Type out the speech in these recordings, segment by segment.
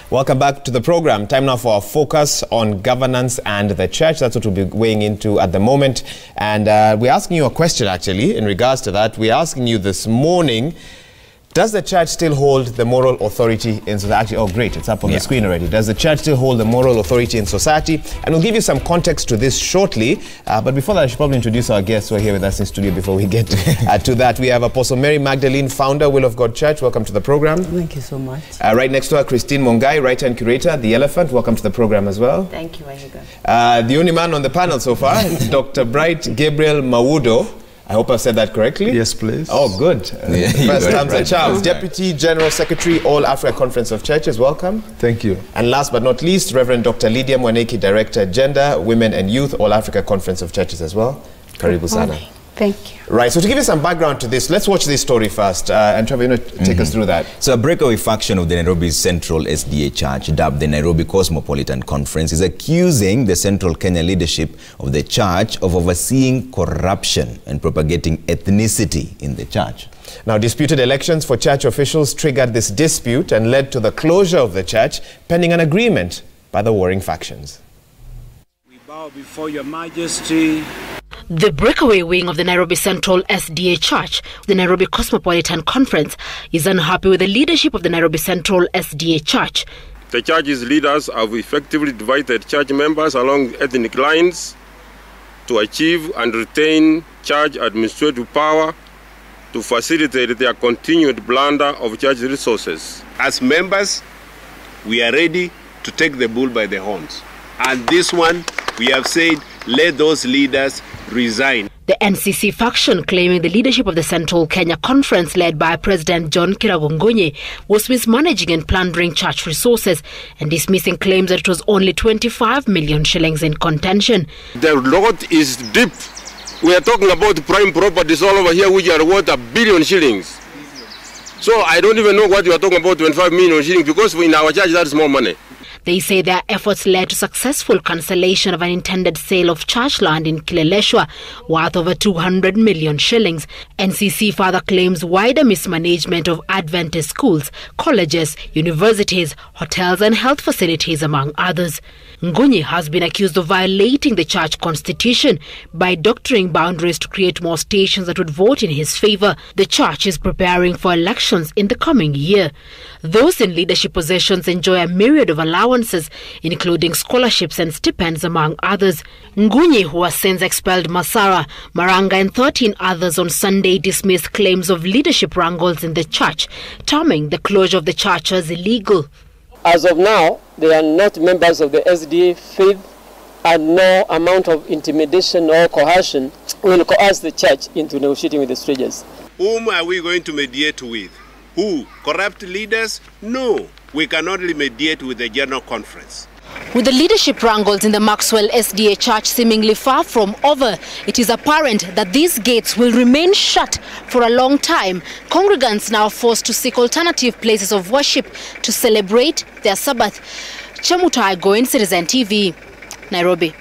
Welcome back to the program. Time now for our focus on governance and the church. That's what we'll be weighing into at the moment. And we're asking you a question, actually, in regards to that. We're asking you this morning, does the church still hold the moral authority in society? Oh, great, it's up on the screen already. Does the church still hold the moral authority in society? And we'll give you some context to this shortly. But before that, I should probably introduce our guests who are here with us in studio before we get to that. We have Apostle Mary Magdalene, founder, Will of God Church. Welcome to the program. Thank you so much. Right next to her, Christine Mongai, writer and curator, The Elephant. Welcome to the program as well. Thank you, Ahiga. The only man on the panel so far, Dr. Bright Gabriel Mawudo. I hope I've said that correctly. Yes, please. Oh, good. First time's a charm. Deputy General Secretary, All Africa Conference of Churches. Welcome. Thank you. And last but not least, Reverend Dr. Lydia Mwaneki, Director, Gender, Women and Youth, All Africa Conference of Churches as well. Karibu sana. Thank you. Right, so to give you some background to this, let's watch this story first. And Trevor, you know, take us through that. So a breakaway faction of the Nairobi Central SDA Church, dubbed the Nairobi Cosmopolitan Conference, is accusing the Central Kenya leadership of the church of overseeing corruption and propagating ethnicity in the church. Now, disputed elections for church officials triggered this dispute and led to the closure of the church, pending an agreement by the warring factions. We bow before your majesty. The breakaway wing of the Nairobi Central SDA Church, the Nairobi Cosmopolitan Conference, is unhappy with the leadership of the Nairobi Central SDA Church. The church's leaders have effectively divided church members along ethnic lines to achieve and retain church administrative power to facilitate their continued plunder of church resources. As members, we are ready to take the bull by the horns. And this one, we have said, let those leaders resign. The NCC faction, claiming the leadership of the Central Kenya Conference led by President John Kiragongonye, was mismanaging and plundering church resources and dismissing claims that it was only 25 million shillings in contention. The lot is deep. We are talking about prime properties all over here which are worth $1 billion shillings. So I don't even know what you are talking about, 25 million shillings, because in our church that is more money. They say their efforts led to successful cancellation of an intended sale of church land in Kileleshwa worth over 200 million shillings. NCC further claims wider mismanagement of Adventist schools, colleges, universities, hotels and health facilities, among others. Ngunyi has been accused of violating the church constitution by doctoring boundaries to create more stations that would vote in his favor. The church is preparing for elections in the coming year. Those in leadership positions enjoy a myriad of allowances, including scholarships and stipends, among others. Ngunyi, who has since expelled Masara, Maranga and 13 others on Sunday, dismissed claims of leadership wrangles in the church, terming the closure of the church as illegal. As of now, they are not members of the SDA faith, and no amount of intimidation or coercion will coerce the church into negotiating with the strangers. Whom are we going to mediate with? Who? Corrupt leaders? No. We can only mediate with the General Conference. With the leadership wrangles in the Maxwell SDA Church seemingly far from over, it is apparent that these gates will remain shut for a long time. Congregants now forced to seek alternative places of worship to celebrate their Sabbath. Chemutai Goin, Citizen TV, Nairobi.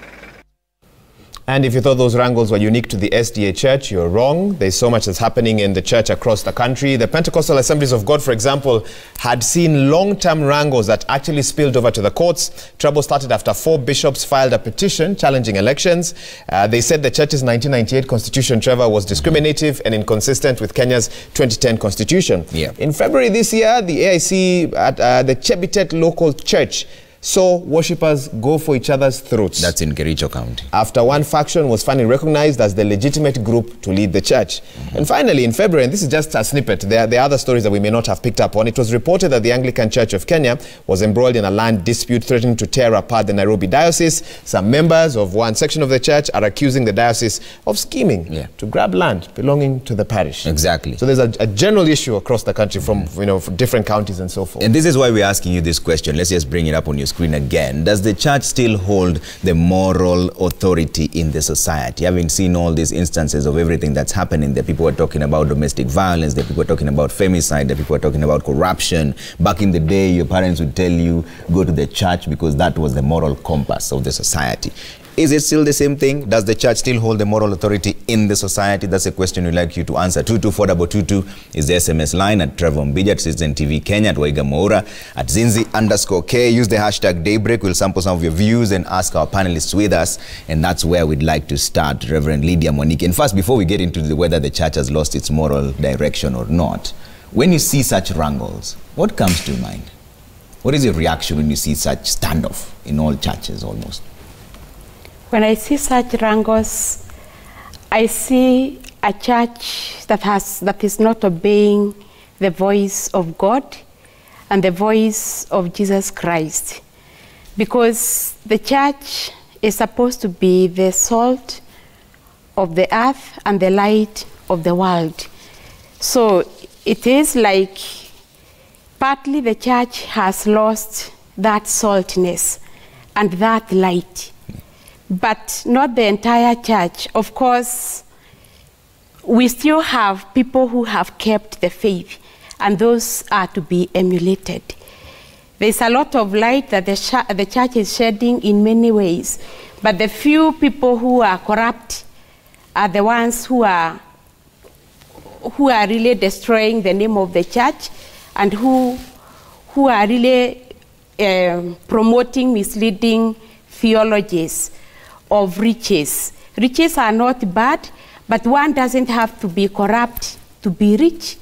And if you thought those wrangles were unique to the SDA Church, you're wrong. There's so much that's happening in the church across the country. The Pentecostal Assemblies of God, for example, had seen long-term wrangles that actually spilled over to the courts. Trouble started after 4 bishops filed a petition challenging elections. They said the church's 1998 constitution, Trevor, was discriminative and inconsistent with Kenya's 2010 constitution. In February this year, the AIC at the Chebitet local church saw worshippers go for each other's throats. That's in Kericho County. After one faction was finally recognized as the legitimate group to lead the church. And finally, in February, and this is just a snippet, there are other stories that we may not have picked up on, it was reported that the Anglican Church of Kenya was embroiled in a land dispute threatening to tear apart the Nairobi diocese. Some members of one section of the church are accusing the diocese of scheming to grab land belonging to the parish. Exactly. So there's a general issue across the country from, from different counties and so forth. And this is why we're asking you this question. Let's just bring it up on your screen again. Does the church still hold the moral authority in the society? Having seen all these instances of everything that's happening, the people are talking about domestic violence, the people are talking about femicide, the people are talking about corruption. Back in the day, your parents would tell you, go to the church because that was the moral compass of the society. Is it still the same thing? Does the church still hold the moral authority in the society? That's a question we'd like you to answer. 22422 is the SMS line. At Trevor Mbija, at Citizen TV Kenya, at Waiga Moura, at Zinzi_K. Use the hashtag Daybreak. We'll sample some of your views and ask our panelists with us. And that's where we'd like to start, Reverend Lydia Monique. And first, before we get into whether the church has lost its moral direction or not, when you see such wrangles, what comes to mind? What is your reaction when you see such standoff in all churches almost? When I see such wrangles, I see a church that is not obeying the voice of God and the voice of Jesus Christ. Because the church is supposed to be the salt of the earth and the light of the world. So it is like partly the church has lost that saltiness and that light. But not the entire church. Of course, we still have people who have kept the faith, and those are to be emulated. There's a lot of light that the church is shedding in many ways, but the few people who are corrupt are the ones who are really destroying the name of the church and who are really promoting misleading theologies of riches. Riches are not bad, but one doesn't have to be corrupt to be rich.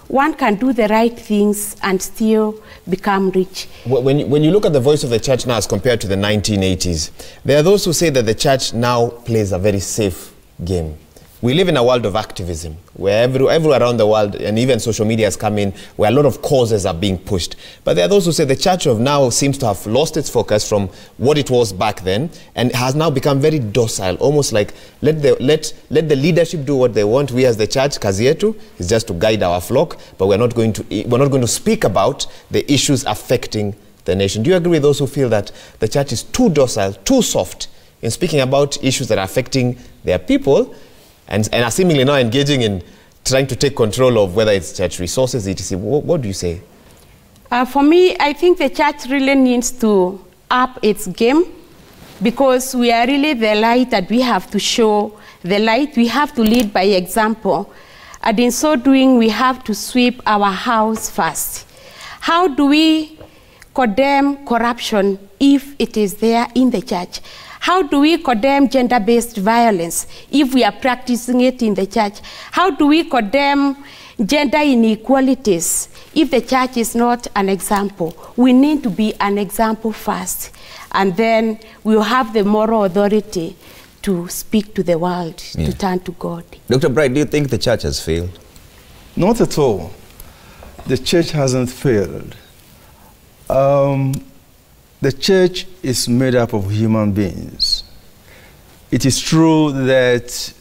One can do the right things and still become rich. When you look at the voice of the church now as compared to the 1980s, there are those who say that the church now plays a very safe game. We live in a world of activism, where everywhere around the world, and even social media has come in, where a lot of causes are being pushed. But there are those who say the church of now seems to have lost its focus from what it was back then, and has now become very docile, almost like let the leadership do what they want. We as the church, kazi yetu is just to guide our flock, but we're not going to speak about the issues affecting the nation. Do you agree with those who feel that the church is too docile, too soft in speaking about issues that are affecting their people, and are seemingly now engaging in trying to take control of whether it's church resources, etc. What do you say? For me, I think the church really needs to up its game, because we are really the light that we have to show the light. We have to lead by example. And in so doing, we have to sweep our house first. How do we condemn corruption if it is there in the church? How do we condemn gender-based violence if we are practicing it in the church? How do we condemn gender inequalities if the church is not an example? We need to be an example first, and then we will have the moral authority to speak to the world, to turn to God. Dr. Bright, do you think the church has failed? Not at all. The church hasn't failed. The church is made up of human beings. It is true that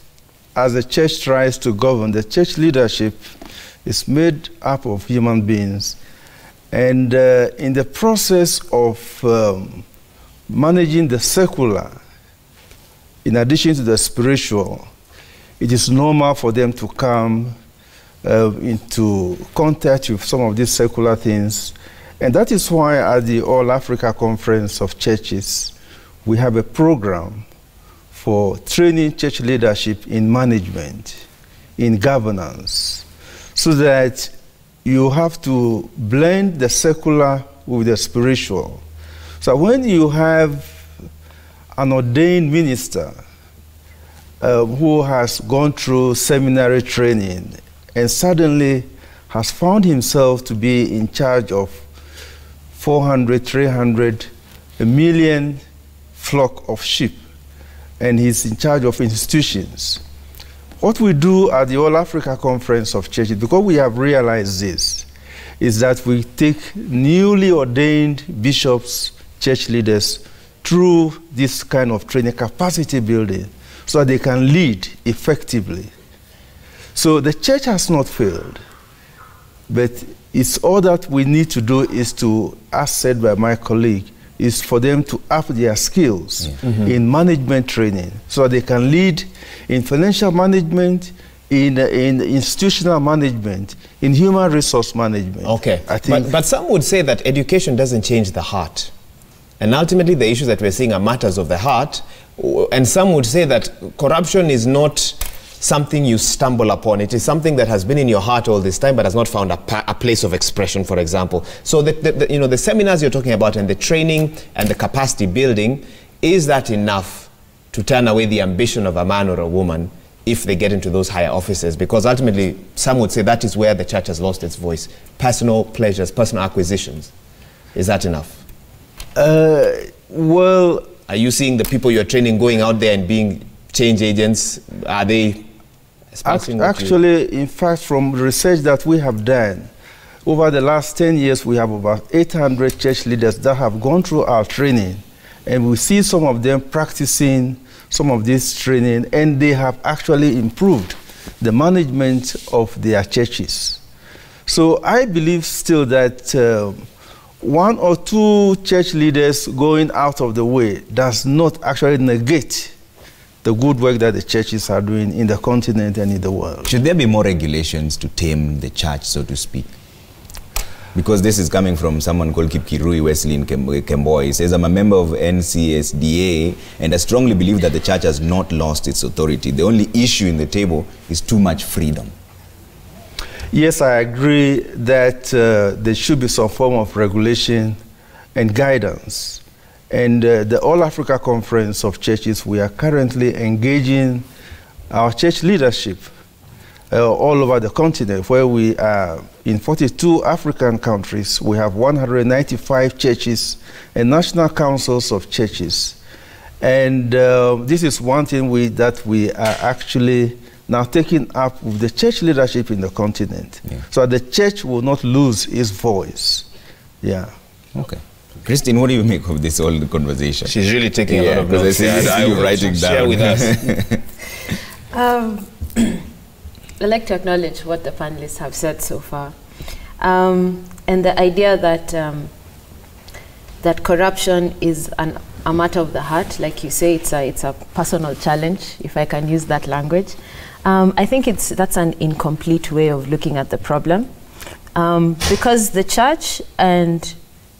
as the church tries to govern, the church leadership is made up of human beings. And in the process of managing the secular, in addition to the spiritual, it is normal for them to come into contact with some of these secular things. And that is why at the All Africa Conference of Churches, we have a program for training church leadership in management, in governance, so that you have to blend the secular with the spiritual. So when you have an ordained minister who has gone through seminary training and suddenly has found himself to be in charge of 400, 300, a million flock of sheep, and he's in charge of institutions. What we do at the All Africa Conference of Churches, because we have realized this, is that we take newly ordained bishops, church leaders, through this kind of training, capacity building, so that they can lead effectively. So the church has not failed, but it's all that we need to do is to, as said by my colleague, is for them to up their skills in management training, so they can lead in financial management, in institutional management, in human resource management. Okay, I think but some would say that education doesn't change the heart. And ultimately, the issues that we're seeing are matters of the heart. And some would say that corruption is not something you stumble upon. It is something that has been in your heart all this time, but has not found a place of expression, for example. So the seminars you're talking about and the training and the capacity building, is that enough to turn away the ambition of a man or a woman if they get into those higher offices? Because ultimately, some would say that is where the church has lost its voice. Personal pleasures, personal acquisitions. Is that enough? Well, are you seeing the people you're training going out there and being change agents? Are they actually, in fact, from research that we have done, over the last 10 years, we have about 800 church leaders that have gone through our training, and we see some of them practicing some of this training, and they have actually improved the management of their churches. So I believe still that one or two church leaders going out of the way does not actually negate the good work that the churches are doing in the continent and in the world. Should there be more regulations to tame the church, so to speak? Because this is coming from someone called Kipkirui Wesley in Kemboy. He says, I'm a member of NCSDA, and I strongly believe that the church has not lost its authority. The only issue in the table is too much freedom. Yes, I agree that there should be some form of regulation and guidance. And the All Africa Conference of Churches, we are currently engaging our church leadership all over the continent, where we are in 42 African countries. We have 195 churches and national councils of churches. And this is one thing that we are actually now taking up with the church leadership in the continent. Yeah. So the church will not lose its voice. Yeah. Okay. Christine, what do you make of this whole conversation? She's really taking a lot of notes. I see you writing down. Share with us. I'd like to acknowledge what the panelists have said so far. And the idea that that corruption is a matter of the heart, like you say, it's a personal challenge, if I can use that language. I think that's an incomplete way of looking at the problem, because the church and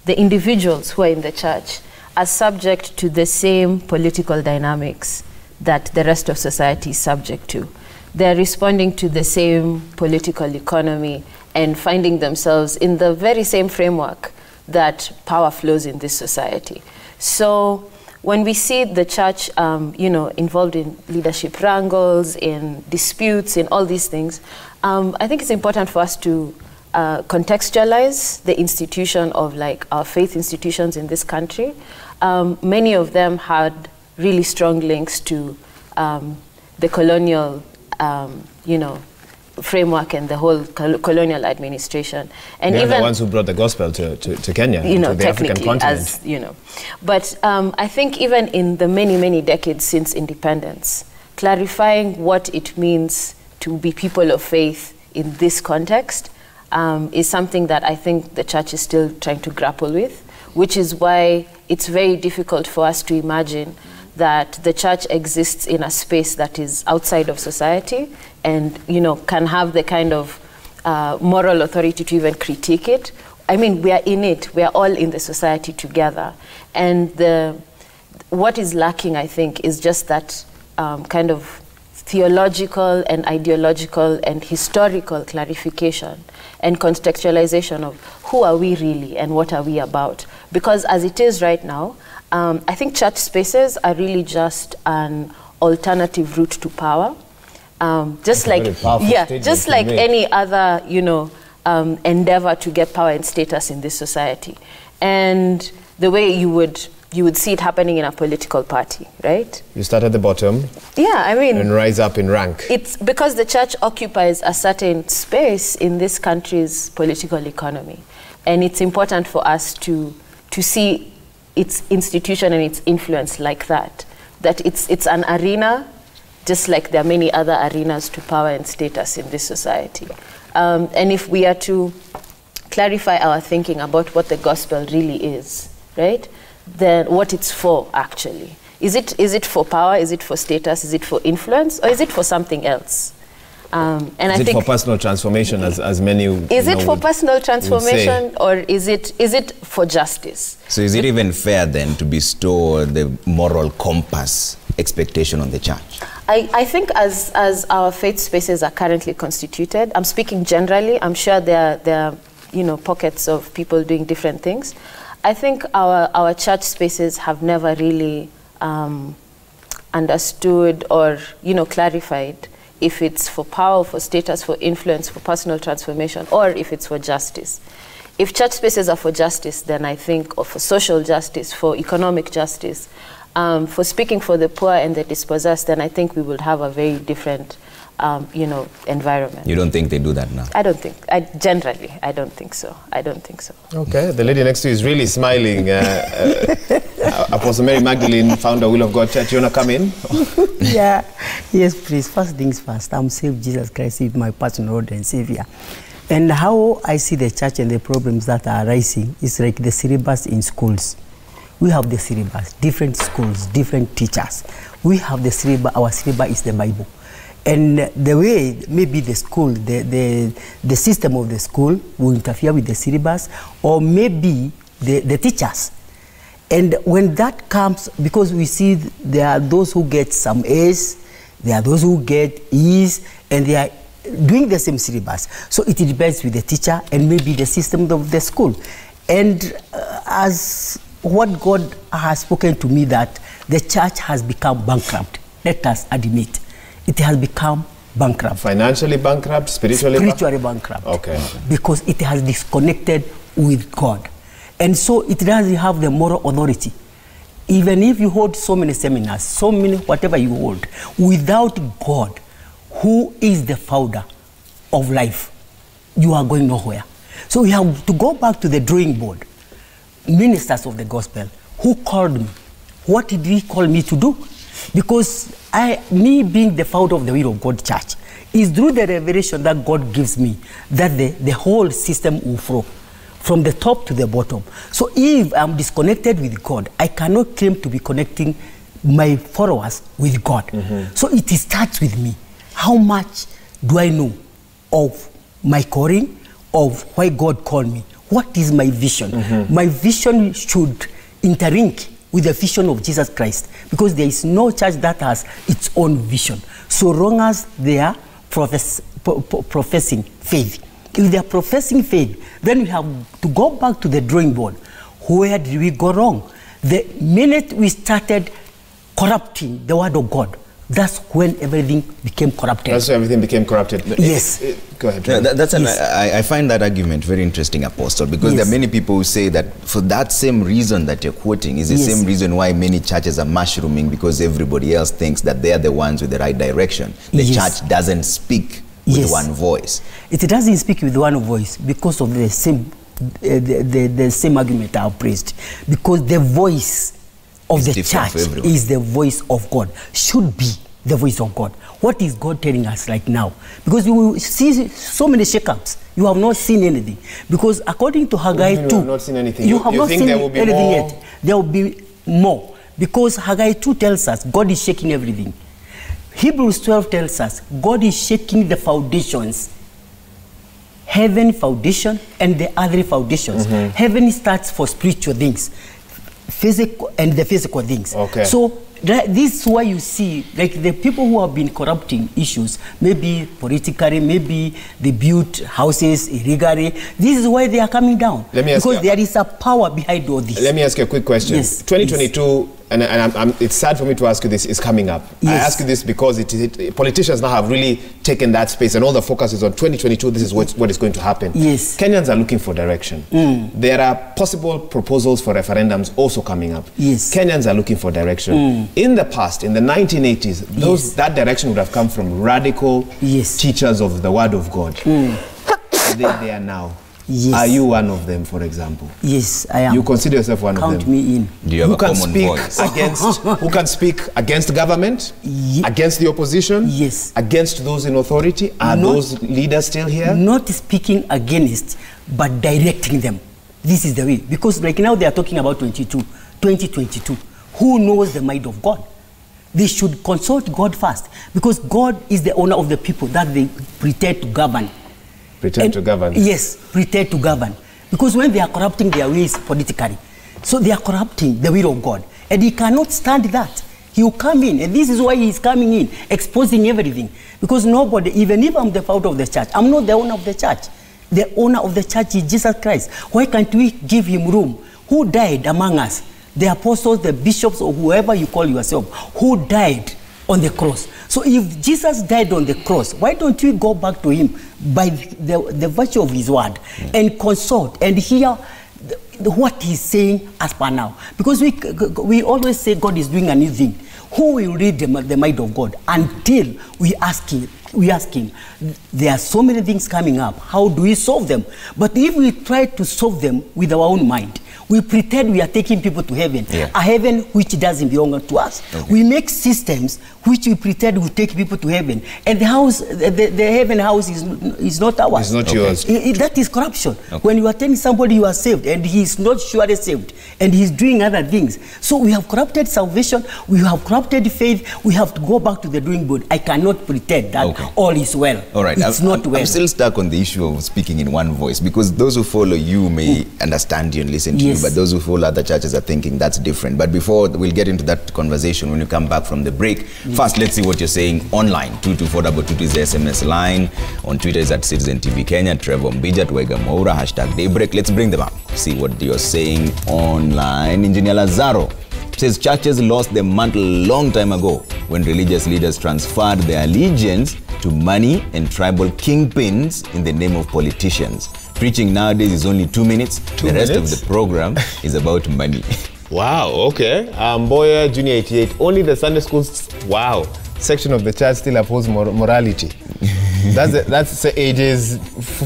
the individuals who are in the church are subject to the same political dynamics that the rest of society is subject to. They're responding to the same political economy and finding themselves in the very same framework that power flows in this society. So when we see the church involved in leadership wrangles, in disputes, in all these things, I think it's important for us to contextualize the institution of our faith institutions in this country. Many of them had really strong links to the colonial framework and the whole colonial administration. And they're even the ones who brought the gospel to Kenya, to the African continent. But I think even in the many, many decades since independence, clarifying what it means to be people of faith in this context is something that I think the church is still trying to grapple with, which is why it's very difficult for us to imagine that the church exists in a space that is outside of society and can have the kind of moral authority to even critique it. I mean, we are in it. We are all in the society together. And what is lacking, I think, is just that kind of theological and ideological and historical clarification and contextualization of who are we really and what are we about. Because as it is right now, I think church spaces are really just an alternative route to power. Just like any other, endeavor to get power and status in this society. And the way you would see it happening in a political party, right? You start at the bottom. Yeah, I mean, and rise up in rank. It's because the church occupies a certain space in this country's political economy. And it's important for us to see its institution and its influence like that. That it's an arena, just like there are many other arenas to power and status in this society. And if we are to clarify our thinking about what the gospel really is, right? Then what it's for, actually. Is it for power? Is it for status? Is it for influence? Or is it for something else? And is I it think for personal transformation, as many? Is it for personal transformation, or is it for justice? So is it even fair then to bestow the moral compass expectation on the church? I think as our faith spaces are currently constituted, I'm speaking generally, I'm sure there are pockets of people doing different things. I think our church spaces have never really understood or clarified if it's for power, for status, for influence, for personal transformation, or if it's for justice. If church spaces are for justice, then I think, or for social justice, for economic justice, for speaking for the poor and the dispossessed, then I think we would have a very different, environment. You don't think they do that now? I don't think. I don't think so. Okay, the lady next to you is really smiling. Apostle Mary Magdalene, founder Will of God Church. You want to come in? Yeah, yes, please. First things first. I'm saved. Jesus Christ is my personal Lord and Savior. And how I see the church and the problems that are arising is like the syllabus in schools. We have the syllabus, different schools, different teachers. We have the syllabus. Our syllabus is the Bible. And the way maybe the school, the system of the school will interfere with the syllabus, or maybe the teachers. And when that comes, because we see there are those who get some A's, there are those who get E's, and they are doing the same syllabus. So it depends with the teacher and maybe the system of the school. And as what God has spoken to me, that the church has become bankrupt. Let us admit. It has become bankrupt. Financially bankrupt, spiritually bankrupt. Okay. Because it has disconnected with God. And so it doesn't have the moral authority. Even if you hold so many seminars, so many whatever you hold, without God, who is the founder of life, you are going nowhere. So we have to go back to the drawing board. Ministers of the gospel, who called me? What did he call me to do? Because me being the founder of the Will of God Church is through the revelation that God gives me that the whole system will flow from the top to the bottom. So if I'm disconnected with God, I cannot claim to be connecting my followers with God. Mm-hmm. So it starts with me. How much do I know of my calling, of why God called me? What is my vision? Mm-hmm. My vision should interlink with the vision of Jesus Christ, because there is no church that has its own vision, so long as they are professing faith. If they are professing faith, then we have to go back to the drawing board. Where did we go wrong? The minute we started corrupting the word of God, that's when everything became corrupted. That's when everything became corrupted. Yes. Go ahead. I find that argument very interesting, Apostle, because there are many people who say that for that same reason that you're quoting is the same reason why many churches are mushrooming, because everybody else thinks that they are the ones with the right direction. The church doesn't speak with one voice. It doesn't speak with one voice because of the same the same argument I have praised. Because the voice of the church is the voice of God, should be the voice of God. What is God telling us right now? Because you will see so many shakeups. You have not seen anything. Because according to Haggai 2, you have not seen anything. You have not think seen there will be anything more? yet. There will be more. Because Haggai 2 tells us God is shaking everything. Hebrews 12 tells us God is shaking the foundations. Heaven foundation and the other foundations. Mm-hmm. Heaven starts for spiritual things, physical and the physical things. Okay. So this is why you see, like, the people who have been corrupting issues, maybe politically, maybe they built houses illegally. This is why they are coming down. Let me ask because there is a power behind all this. Let me ask you a quick question. Yes, 2022, please. And it's sad for me to ask you this, is coming up. Yes. I ask you this because politicians now have really taken that space, and all the focus is on 2022. This is what is going to happen. Yes. Kenyans are looking for direction. There are possible proposals for referendums also coming up. Yes. Kenyans are looking for direction. In the past, in the 1980s, that direction would have come from radical teachers of the Word of God. They are now. Yes. Are you one of them, for example? Yes, I am. You consider yourself one of them? Count me in. Do you have a common voice? Who can speak against government? Against the opposition? Yes. Against those in authority? Are those leaders still here? Not speaking against, but directing them. This is the way. Because right now they are talking about 2022. Who knows the mind of God? They should consult God first, because God is the owner of the people that they pretend to govern. Pretend to govern? Yes, pretend to govern. Because when they are corrupting their ways politically, so they are corrupting the will of God. And he cannot stand that. He will come in, and this is why he is coming in, exposing everything. Because nobody, even if I'm the founder of the church, I'm not the owner of the church. The owner of the church is Jesus Christ. Why can't we give him room? Who died among us? The apostles, the bishops, or whoever you call yourself, who died on the cross. So if Jesus died on the cross, why don't we go back to him by the virtue of his word and consult and hear what he's saying as per now? Because we always say God is doing a new thing. Who will read the mind of God until we ask him? There are so many things coming up. How do we solve them? But if we try to solve them with our own mind, we pretend we are taking people to heaven, a heaven which doesn't belong to us. Okay. We make systems which we pretend will take people to heaven, and the house, the heaven house is not ours. It's not yours. That is corruption. Okay. When you are telling somebody you are saved and he is not surely saved and he is doing other things. So we have corrupted salvation, we have corrupted faith, we have to go back to the drawing board. I cannot pretend that all is well. All right. It's not well. I'm still stuck on the issue of speaking in one voice, because those who follow you may understand you and listen to you, but those who follow other churches are thinking that's different. But before we'll get into that conversation when you come back from the break, first let's see what you're saying online. 22422 is the SMS line. On Twitter is at Citizen TV Kenya. Trevor Mbija, Twega Moura, hashtag Daybreak. Let's bring them up. See what you're saying online. Engineer Lazaro says churches lost their mantle long time ago when religious leaders transferred their allegiance to money and tribal kingpins in the name of politicians. Preaching nowadays is only 2 minutes. The rest of the program is about money. Wow, okay. Boya, Junior 88, only the Sunday schools, section of the church still upholds morality. That's ages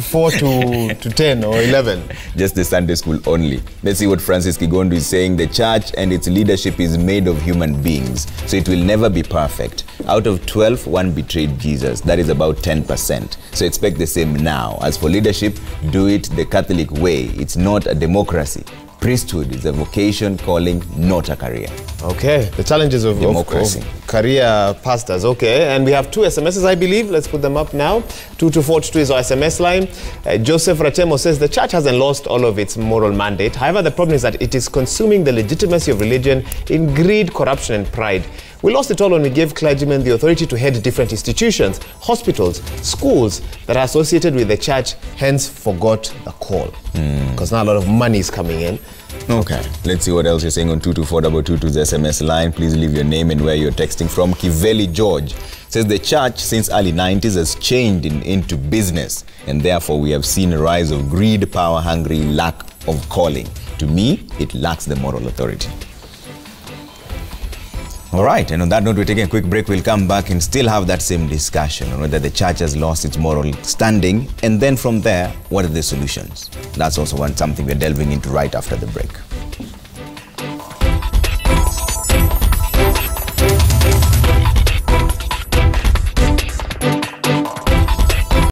4 to 10 or 11. Just the Sunday school only. Let's see what Francis Kigondo is saying. The church and its leadership is made of human beings, so it will never be perfect. Out of 12, 1 betrayed Jesus. That is about 10%. So expect the same now. As for leadership, do it the Catholic way. It's not a democracy. Priesthood is a vocation, calling, not a career. Okay, the challenges of career pastors. Okay, and we have 2 SMSs, I believe. Let's put them up now. 22422 is our SMS line. Joseph Rachemo says the church hasn't lost all of its moral mandate. However, the problem is that it is consuming the legitimacy of religion in greed, corruption, and pride. We lost it all when we gave clergymen the authority to head different institutions, hospitals, schools that are associated with the church, hence forgot the call. Because now a lot of money is coming in. Okay, let's see what else you're saying on 22422's SMS line. Please leave your name and where you're texting from. Kiveli George says the church since early 90s has changed into business, and therefore we have seen a rise of greed, power hungry, lack of calling. To me, it lacks the moral authority. All right, and on that note, we're taking a quick break. We'll come back and still have that same discussion on whether the church has lost its moral standing. And then from there, what are the solutions? That's also something we're delving into right after the break.